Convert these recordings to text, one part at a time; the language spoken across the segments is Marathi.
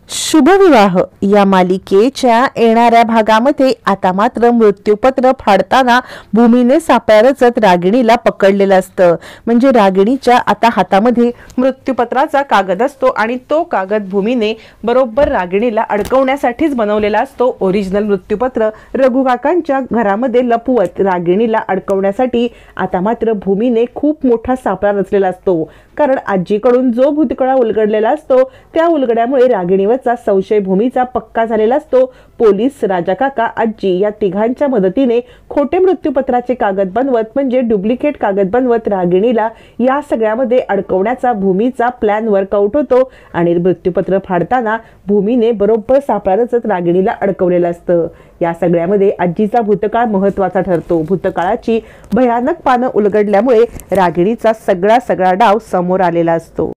शुभविवाह या मालिकेच्या येणाऱ्या भागामध्ये आता मात्र मृत्यूपत्र फाडताना भूमीने सापळा रचत रागिणीला पकडलेलं असतं। म्हणजे रागिणीच्या आता हातामध्ये मृत्यूपत्राचा कागद असतो आणि तो कागद भूमीने बरोबर रागिणीला अडकवण्यासाठीच बनवलेला असतो। ओरिजिनल मृत्यूपत्र रघु काकांच्या घरामध्ये लपवत रागिणीला अडकवण्यासाठी आता मात्र भूमीने खूप मोठा सापळा रचलेला असतो। कारण आजीकडून जो भूतकाळ उलगडलेला असतो त्या उलगड्यामुळे रागिणीवरचा संशय भूमीचा पक्का झालेला असतो। पोलीस, राजा काका, आजी या तिघांच्या मदतीने खोटे मृत्यूपत्राचे कागद बनवत म्हणजे डुप्लिकेट कागद बनवत रागिणीला या सगळ्यामध्ये अडकवण्याचा भूमीचा प्लॅन वर्कआउट होतो आणि मृत्यूपत्र फाडताना भूमीने बरोबर सापळा रचत रागिणीला अडकवलेलं असतं। या सगळ्यामध्ये आजीचा भूतकाळ महत्त्वाचा ठरतो। भूतकाळाची भयानक पानं उलगडल्यामुळे रागिणीचा सगळा डाव समोर आलेला असतो।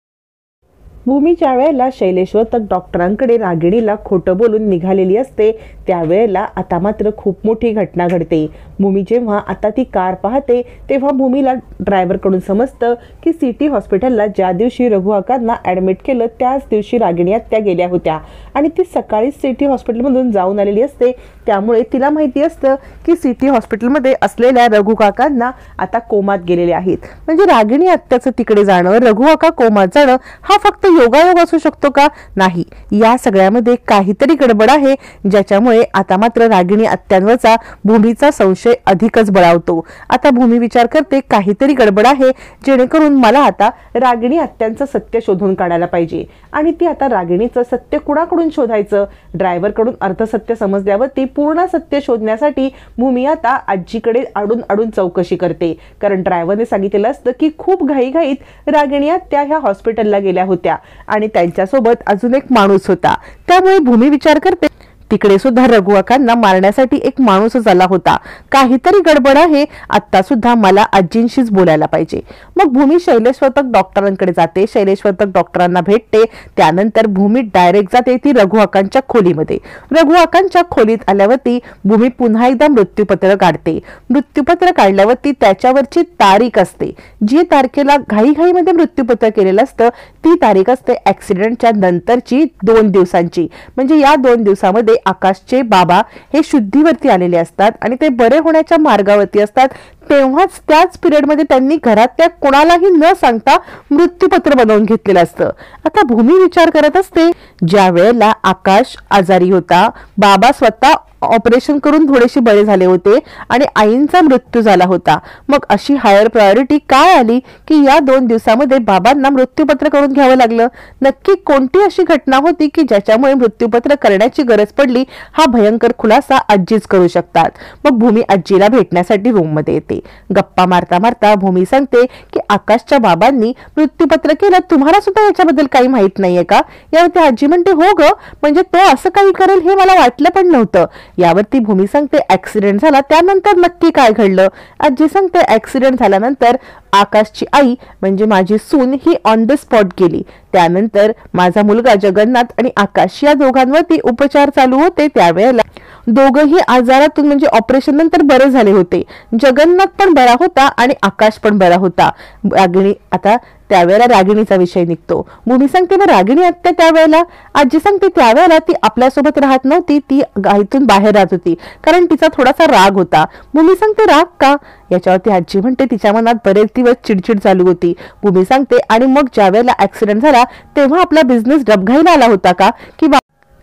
भूमी ज्या वेळेला शैलेश्वर डॉक्टरांकडे रागिणीला खोटं बोलून निघालेली असते त्यावेळेला आता मात्र खूप मोठी घटना घडते। भूमी जेव्हा आता ती कार पाहते तेव्हा भूमीला ड्रायव्हरकडून समजतं की सिटी हॉस्पिटलला ज्या दिवशी रघु काकांना ॲडमिट केलं त्याच दिवशी रागिणी आत्या गेल्या होत्या आणि ती सकाळी सिटी हॉस्पिटलमधून जाऊन आलेली असते। त्यामुळे तिला माहिती असतं की सिटी हॉस्पिटलमध्ये असलेल्या रघु काकांना आता कोमात गेलेले आहेत। म्हणजे रागिणी आत्याचं तिकडे जाणं, रघु काका कोमात जाणं हा फक्त योगायोग असू शकतो का? नाही, या सगळ्यामध्ये काहीतरी गडबड आहे ज्याच्यामुळे आता मात्र रागिणी आत्यांवरचा भूमीचा संशय अधिकच बळावतो। आता भूमी विचार करते काहीतरी गडबड आहे जेणेकरून मला आता रागिणी आत्यांचं सत्य शोधून काढायला पाहिजे आणि ती आता रागिणीचं सत्य कुणाकडून शोधायचं? ड्रायव्हरकडून अर्धसत्य समजल्यावर ती पूर्ण सत्य शोधण्यासाठी भूमी आता आजीकडे अडून चौकशी करते। कारण ड्रायव्हरने सांगितलेलं असतं की खूप घाईघाईत रागिणी आत्या ह्या हॉस्पिटलला गेल्या होत्या आणि त्यांच्यासोबत अजून एक माणूस होता। त्यामुळे भूमी विचार करते तिकडे सुद्धा रघु काकांना मारण्यासाठी एक माणूसच आला होता। काहीतरी गडबड आहे, आता सुद्धा मला आजींशीच बोलायला पाहिजे। मग भूमी शैलेश्वर डॉक्टरांकडे जाते, शैलेश्वर डॉक्टरांना भेटते। त्यानंतर भूमी डायरेक्ट जाते ती रघु काकांच्या खोलीमध्ये। रघु काकांच्या खोलीत आल्यावरती भूमी पुन्हा एकदा मृत्यूपत्र काढते। मृत्यूपत्र काढल्यावरती त्याच्यावरची तारीख असते, जी तारखेला घाईघाईमध्ये मृत्यूपत्र केलेलं असतं ती तारीख असते ऍक्सिडेंटच्या नंतरची 2 दिवसांची। म्हणजे या 2 दिवसामध्ये आकाशचे बाबा हे शुद्धीवरती आलेले असतात आणि ते बरे होण्याच्या मार्गावरती असतात। तेव्हाच त्याच पिरियडमध्ये त्यांनी घरातल्या कोणालाही न सांगता मृत्यूपत्र बनवून घेतलेलं असतं। आता भूमी विचार करत असते ज्या वेळेला आकाश आजारी होता, बाबा स्वतः ऑपरेशन करून थोडेसे बरे झाले होते आणि आईंचा मृत्यू झाला होता। मग अशी हायर प्रायोरिटी काय आली की या 2 दिवसामध्ये बाबांना मृत्यूपत्र करून घ्यावं लागलं? नक्की कोणती अशी घटना होती की ज्याच्यामुळे मृत्यूपत्र करण्याची गरज पडली? हा भयंकर खुलासा आजीच करू शकतात। मग भूमी आजीला भेटण्यासाठी रूम मध्ये येते। गप्पा मारता मारता भूमी सांगते की आकाशच्या बाबांनी मृत्यूपत्र केलं, तुम्हाला सुद्धा याच्याबद्दल काही माहित नाहीये का? यावरती आजी म्हणते हो ग, म्हणजे तो असं काही करेल हे मला वाटलं पण नव्हतं। यावरती भूमी सांगते ऍक्सिडेंट झाला त्यानंतर नक्की काय घडलं? आजी सांगते ऍक्सिडेंट झाल्यानंतर आकाशची आई म्हणजे माझी सून ही ऑन द स्पॉट गेली। त्यानंतर माझा मुलगा जगन्नाथ आणि आकाश या दोघांवरती उपचार चालू होते। त्यावेळेला दोघंही आजारातून म्हणजे ऑपरेशन नंतर बरे झाले होते। जगन्नाथ पण बरा होता आणि आकाश पण बरा होता। रागिणी आता त्यावेळेला रागिणीचा विषय निघतो। भूमी सांगते मग रागिणी आत्या त्यावेळेला? आजी सांगते त्यावेळेला ती आपल्यासोबत राहत नव्हती, ती गाईतून बाहेर राहत होती कारण तिचा थोडासा राग होता। भूमी सांगते राग का? याच्यावरती आजी म्हणते तिच्या मनात बरेच दिवस चिडचिड चालू होती। भूमी सांगते आणि मग ज्या वेळेला ऍक्सिडेंट झाला तेव्हा आपला बिझनेस डबघाईला आला होता का? की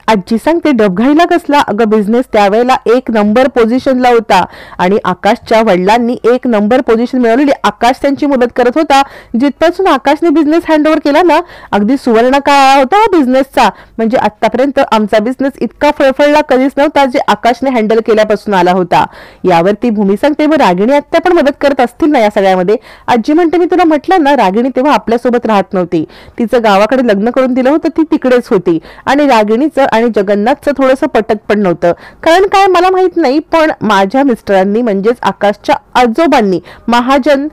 आजी सांगते डबघाईला कसला? अगं बिझनेस त्यावेळेला 1 नंबर पोझिशनला होता आणि आकाशच्या वडिलांनी 1 नंबर पोझिशन मिळवलेली। आकाश त्यांची मदत करत होता। जिथपासून आकाशने बिझनेस हँडओव्हर केला ना, अगदी सुवर्ण काळ होता बिझनेसचा। म्हणजे आतापर्यंत आमचा बिझनेस इतका फळफळला कधीच नव्हता जे आकाशने हँडल केल्यापासून आला होता। यावरती भूमी सांगते मग रागिणी आत्या पण मदत करत असतील ना या सगळ्यामध्ये? आजी म्हणते मी तुला म्हटलं ना, रागिणी तेव्हा आपल्यासोबत राहत नव्हती, तिचं गावाकडे लग्न करून दिलं होतं, ती तिकडेच होती आणि रागिणीचं आणि जगन्नाथचं थोडंसं पटत पण नव्हतं। कारण काय मला माहित नाही, पण माझ्या मिस्टरांनी म्हणजेच आकाशच्या आजोबांनी महाजन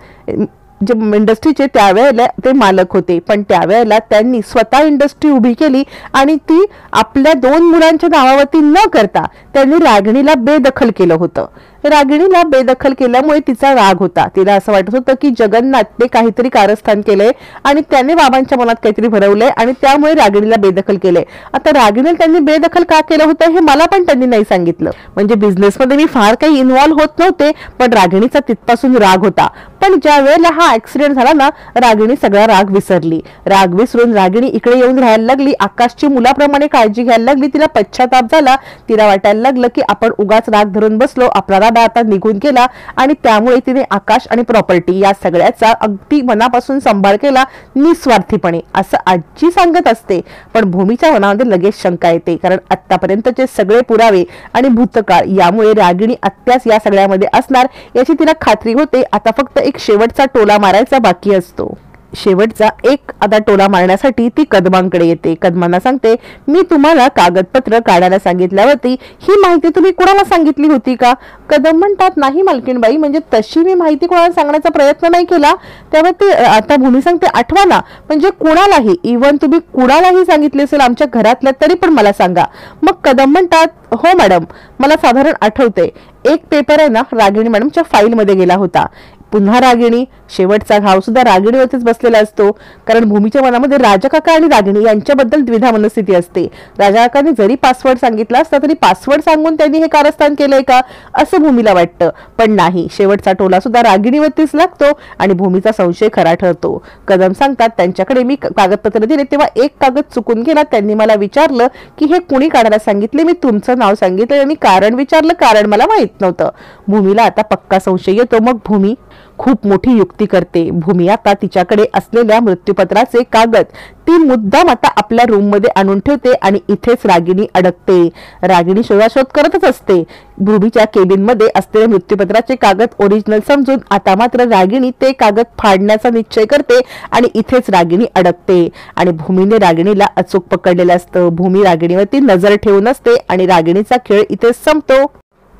जे इंडस्ट्रीचे त्यावेळेला ते मालक होते, पण त्यावेळेला त्यांनी स्वतः इंडस्ट्री उभी केली आणि ती आपल्या 2 मुलांच्या नावावरती न करता त्यांनी रागिणीला बेदखल केलं होतं। रागिणीला बेदखल केल्यामुळे तिचा राग होता. तिला असं वाटत होतं की जगन्नाथने काहीतरी कारस्थान केलंय आणि त्याने बाबांच्या मनात काहीतरी भरवलंय आणि त्यामुळे रागिणीला बेदखल केलंय. आता रागिणीला त्यांनी बेदखल का केलं होतं हे मला पण त्यांनी नाही सांगितलं. म्हणजे बिझनेसमध्ये मी फार काही इन्व्हॉल्व्ह होत नव्हते, पण रागिणीचा तिथपासून राग होता. पण ज्या वेळेला हा ऍक्सिडेंट झाला ना, रागिणी सगळा राग विसरली. राग विसरून रागिणी इकडे येऊन राहायला लागली. आकाशची मुलाप्रमाणे काळजी घ्यायला लागली. तिला पश्चाताप झाला. तिला वाटायला लागलं की आपण उगाच राग धरून बसलो, आपला राग आता निघून गेला आणि त्यामुळे तिने आकाश आणि प्रॉपर्टी या सगळ्याचा अगदी मनापासून सांभाळ केला निस्वार्थीपणे, असं आजी सांगत असते. पण भूमीच्या मनामध्ये लगेच शंका येते, कारण आतापर्यंतचे सगळे पुरावे आणि भूतकाळ यामुळे रागिणी अत्यास या सगळ्यामध्ये असणार याची तिला खात्री होते. आता फक्त एक शेवटचा टोला मारायचा बाकी असतो. शेवटचा एक आता टोला मारण्यासाठी ती कदमांकडे येते. कदमांना सांगते, मी तुम्हाला कागदपत्र काढायला सांगितल्यावरती ही माहिती तुम्ही कोणाला सांगितली होती का? कदम म्हणतात, नाही मालकीणबाई, म्हणजे तशी मी माहिती कोणाला सांगण्याचा प्रयत्न नाही केला. त्यामुळे ते आता भूमी सांगते, आठवा ना, म्हणजे कोणालाही, इव्हन तुम्ही कुणालाही सांगितले असेल आमच्या घरातल्या तरी पण मला सांगा. मग कदम म्हणतात, हो मॅडम, मला साधारण आठवते. एक पेपर आहे ना रागिणी मॅडमच्या फाईलमध्ये गेला होता. पुन्हा रागिणी, शेवटचा घाव सुद्धा रागिणीवरतीच बसलेला असतो, कारण भूमीच्या मनामध्ये राजाकाका आणि रागिणी यांच्याबद्दल द्विधा मनस्थिती असते. राजाकाकाने जरी पासवर्ड सांगितला असता तरी पासवर्ड सांगून त्यांनी हे कारस्थान केलंय का असं भूमीला वाटतं. पण नाही, शेवटचा टोला सुद्धा रागिणीवरतीच लागतो आणि भूमीचा संशय खरा ठरतो. कदम सांगतात, त्यांच्याकडे मी कागदपत्र दिले तेव्हा एक कागद चुकून गेला. त्यांनी मला विचारलं की हे कुणी काढायला सांगितले. मी तुमचं नाव सांगितलं आणि कारण विचारलं, कारण मला माहित नव्हतं. भूमीला आता पक्का संशय येतो. मग भूमी खूप मोठी युक्ती करते. भूमी आता तिच्याकडे असलेल्या मृत्यूपत्राचे कागद ती मुद्दाम आता आपल्या रूम मध्ये आणून ठेवते आणि इथेच रागिणी अडकते. रागिणी शोधाशोध करतच असते. भूमीच्या केबिन मध्ये असलेले मृत्यूपत्राचे कागद ओरिजिनल समजून आता मात्र रागिणी ते कागद फाडण्याचा निश्चय करते आणि इथेच रागिणी अडकते. आणि भूमीने रागिणीला अचूक पकडलेलं असतं. भूमी रागिणीवरती नजर ठेवून असते आणि रागिणीचा खेळ इथेच संपतो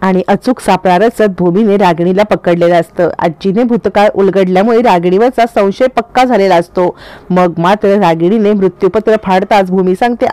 आणि अचूक सापळा रचत भूमीने रागिणीला पकडलेलं असतं. आजीने भूतकाळ उलगडल्यामुळे रागिणीवरचा संशय पक्का झालेला असतो. मग मात्र रागिणीने मृत्यूपत्र फाडताच भूमी सांगते,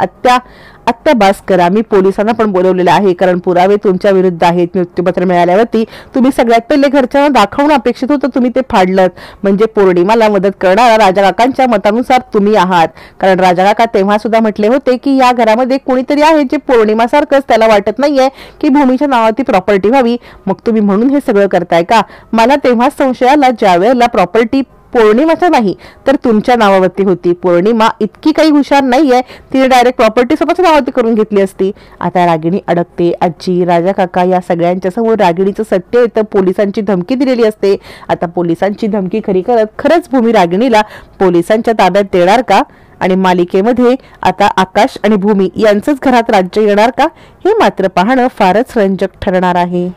आत्या बास करा, मी पोलिसांना पण बोलवलेलं आहे, कारण पुरावे तुमच्या विरुद्ध आहेत. मृत्यूपत्र मिळाल्यावरती तुम्ही सगळ्यात पहिले घरच्यांना दाखवणं अपेक्षित होतं, तुम्ही ते फाडलं. म्हणजे पौर्णिमाला मदत करणारा राजा काकांच्या मतानुसार तुम्ही आहात, कारण राजा काका तेव्हा सुद्धा म्हटले होते की या घरामध्ये कोणीतरी आहे जे पौर्णिमासारखंच त्याला वाटत नाहीये की भूमीच्या नावाची प्रॉपर्टी व्हावी. मग तुम्ही म्हणून हे सगळं करताय का? मला तेव्हा संशय आला ज्या वेळेला प्रॉपर्टी पौर्णिमाच्या नाही तर तुमच्या नावावरती होती. पौर्णिमा इतकी काही हुशार नाहीये, तिने डायरेक्ट प्रॉपर्टी स्वतःच्या नावावरती करून घेतली असती. आता रागिणी अडकते. आजी, राजा काका या सगळ्यांच्या समोर रागिणीचं सत्य येतं. पोलिसांची धमकी दिलेली असते. आता पोलिसांची धमकी खरी करत खरंच भूमी रागिणीला पोलिसांच्या ताब्यात देणार का? आणि मालिकेमध्ये आता आकाश आणि भूमी यांचंच घरात राज्य येणार का? हे मात्र पाहणं फारच रंजक ठरणार आहे.